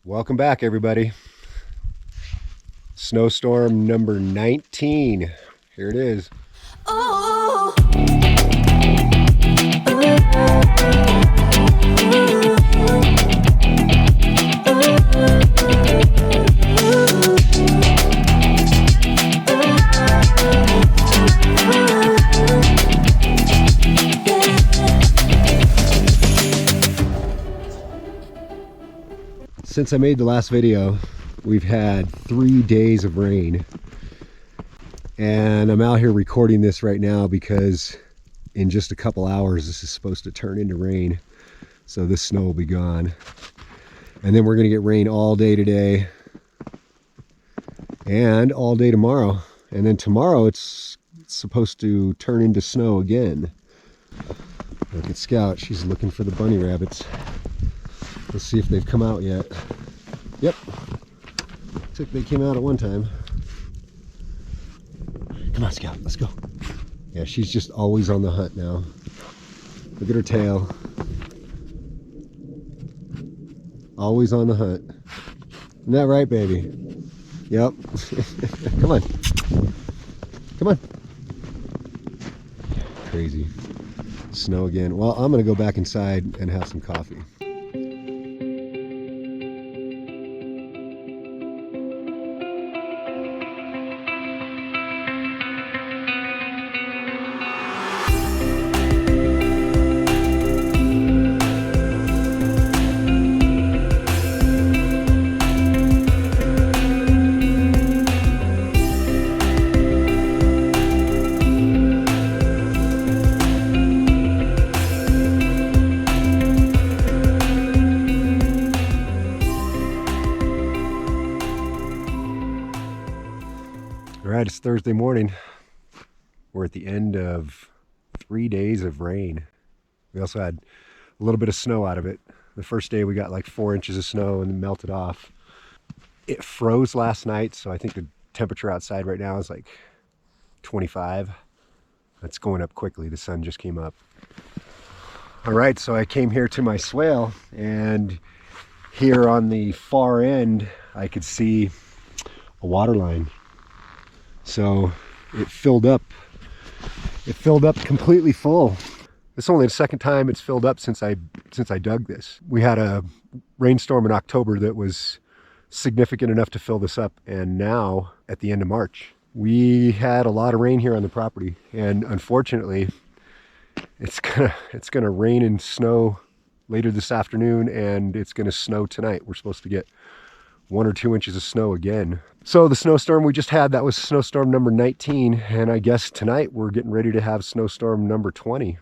Welcome back, everybody. Snowstorm number 19. Here it is. Oh. Since I made the last video, we've had 3 days of rain, and I'm out here recording this right now because in just a couple hours this is supposed to turn into rain, so this snow will be gone. And then we're gonna get rain all day today and all day tomorrow, and then tomorrow it's supposed to turn into snow again. Look at Scout, she's looking for the bunny rabbits. Let's see if they've come out yet. Yep, looks like they came out at one time. Come on, Scout, let's go. Yeah, she's just always on the hunt now. Look at her tail. Always on the hunt. Isn't that right, baby? Yep. Come on. Come on. Crazy. Snow again. Well, I'm gonna go back inside and have some coffee. All right, it's Thursday morning. We're at the end of 3 days of rain. We also had a little bit of snow out of it. The first day we got like 4 inches of snow and then melted off. It froze last night, so I think the temperature outside right now is like 25. That's going up quickly. The sun just came up. All right, so I came here to my swale, and here on the far end I could see a water line. So it filled up completely full. This is only the second time it's filled up since I dug this. We had a rainstorm in October that was significant enough to fill this up, and now at the end of March we had a lot of rain here on the property, and unfortunately it's gonna rain and snow later this afternoon, and it's gonna snow tonight. We're supposed to get 1 or 2 inches of snow again. So the snowstorm we just had, that was snowstorm number 19, and I guess tonight we're getting ready to have snowstorm number 20.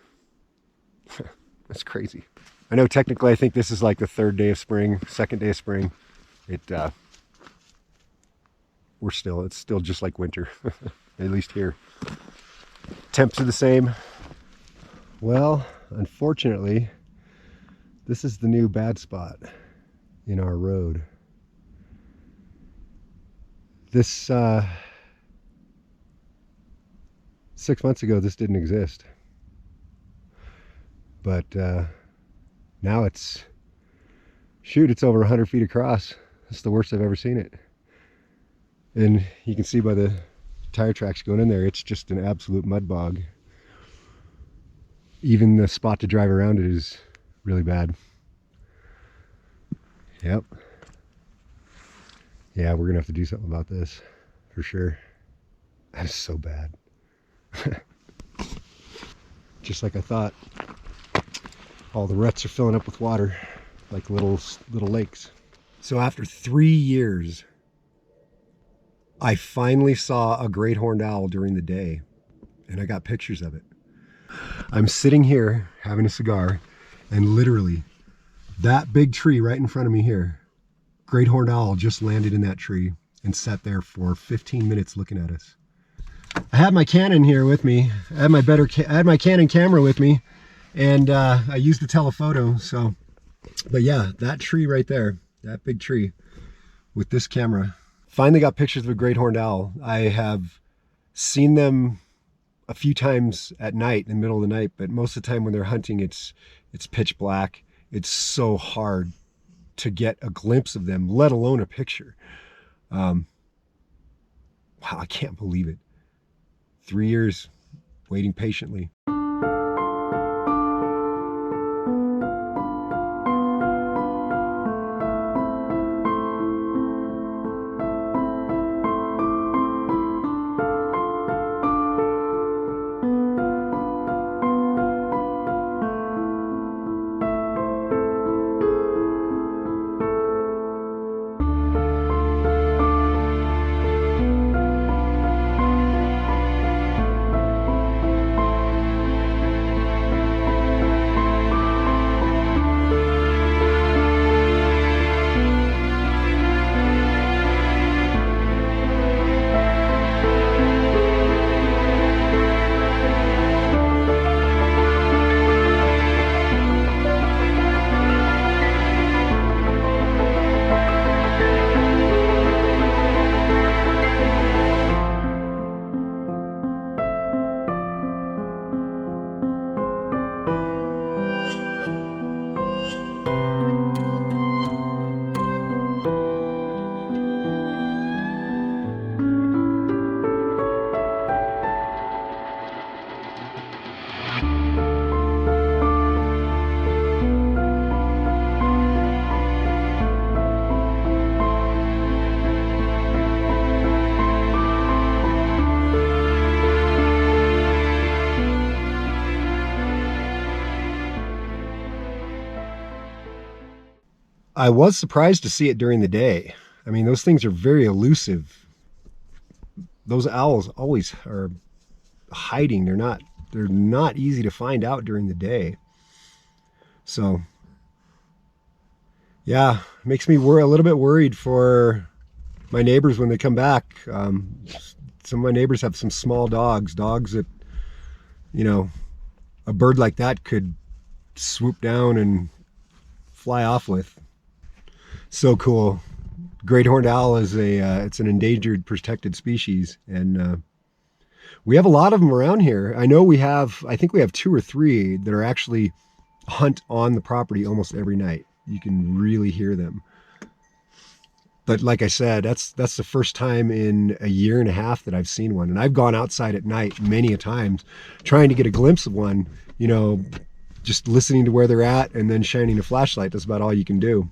That's crazy. I know technically I think this is like the third day of spring, second day of spring. It's still just like winter, at least here. Temps are the same. Well, unfortunately, this is the new bad spot in our road. This 6 months ago this didn't exist, but now it's over 100 feet across. It's the worst I've ever seen it, and you can see by the tire tracks going in there, it's just an absolute mud bog. Even the spot to drive around it is really bad. Yep. Yeah, we're gonna have to do something about this for sure. That is so bad. Just like I thought. All the ruts are filling up with water, like little lakes. So after 3 years, I finally saw a great horned owl during the day, and I got pictures of it. I'm sitting here having a cigar, and literally that big tree right in front of me here, great horned owl just landed in that tree and sat there for 15 minutes looking at us. I had my Canon here with me. I had my Canon camera with me, and I used the telephoto. So, but yeah, that tree right there, that big tree with this camera. Finally got pictures of a great horned owl. I have seen them a few times at night, in the middle of the night, but most of the time when they're hunting, it's pitch black. It's so hard to get a glimpse of them, let alone a picture. Wow, I can't believe it. 3 years waiting patiently. I was surprised to see it during the day. I mean, those things are very elusive. Those owls always are hiding. They're not easy to find out during the day. So, yeah, it makes me a little bit worried for my neighbors when they come back. Some of my neighbors have some small dogs that, you know, a bird like that could swoop down and fly off with. So cool. Great horned owl is it's an endangered protected species, and we have a lot of them around here. I think we have 2 or 3 that are actually hunt on the property almost every night. You can really hear them. But like I said, that's the first time in a year and a half that I've seen one. And I've gone outside at night many a times trying to get a glimpse of one, you know, just listening to where they're at and then shining a flashlight. That's about all you can do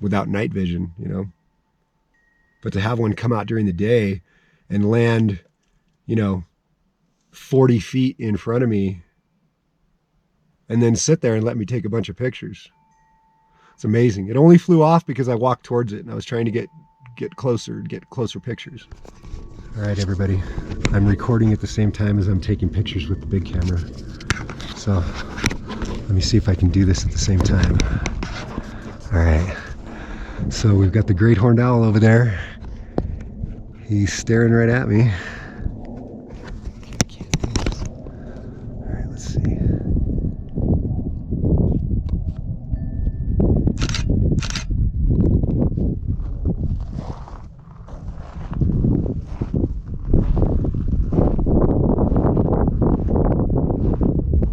without night vision, you know. But to have one come out during the day and land, you know, 40 feet in front of me and then sit there and let me take a bunch of pictures. It's amazing. It only flew off because I walked towards it and I was trying to get closer pictures. All right, everybody. I'm recording at the same time as I'm taking pictures with the big camera. So let me see if I can do this at the same time. All right. So we've got the great horned owl over there. He's staring right at me. Can't do this. All right, let's see.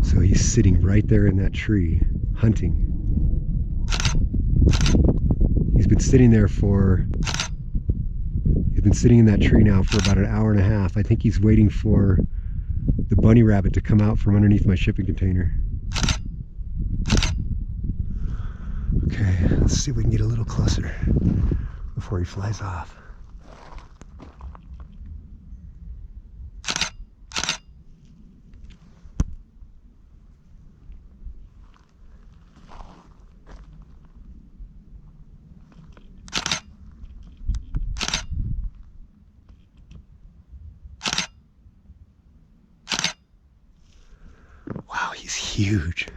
So he's sitting right there in that tree, hunting. He's been sitting in that tree now for about an hour and a half. I think he's waiting for the bunny rabbit to come out from underneath my shipping container. Okay, let's see if we can get a little closer before he flies off. Wow, he's huge.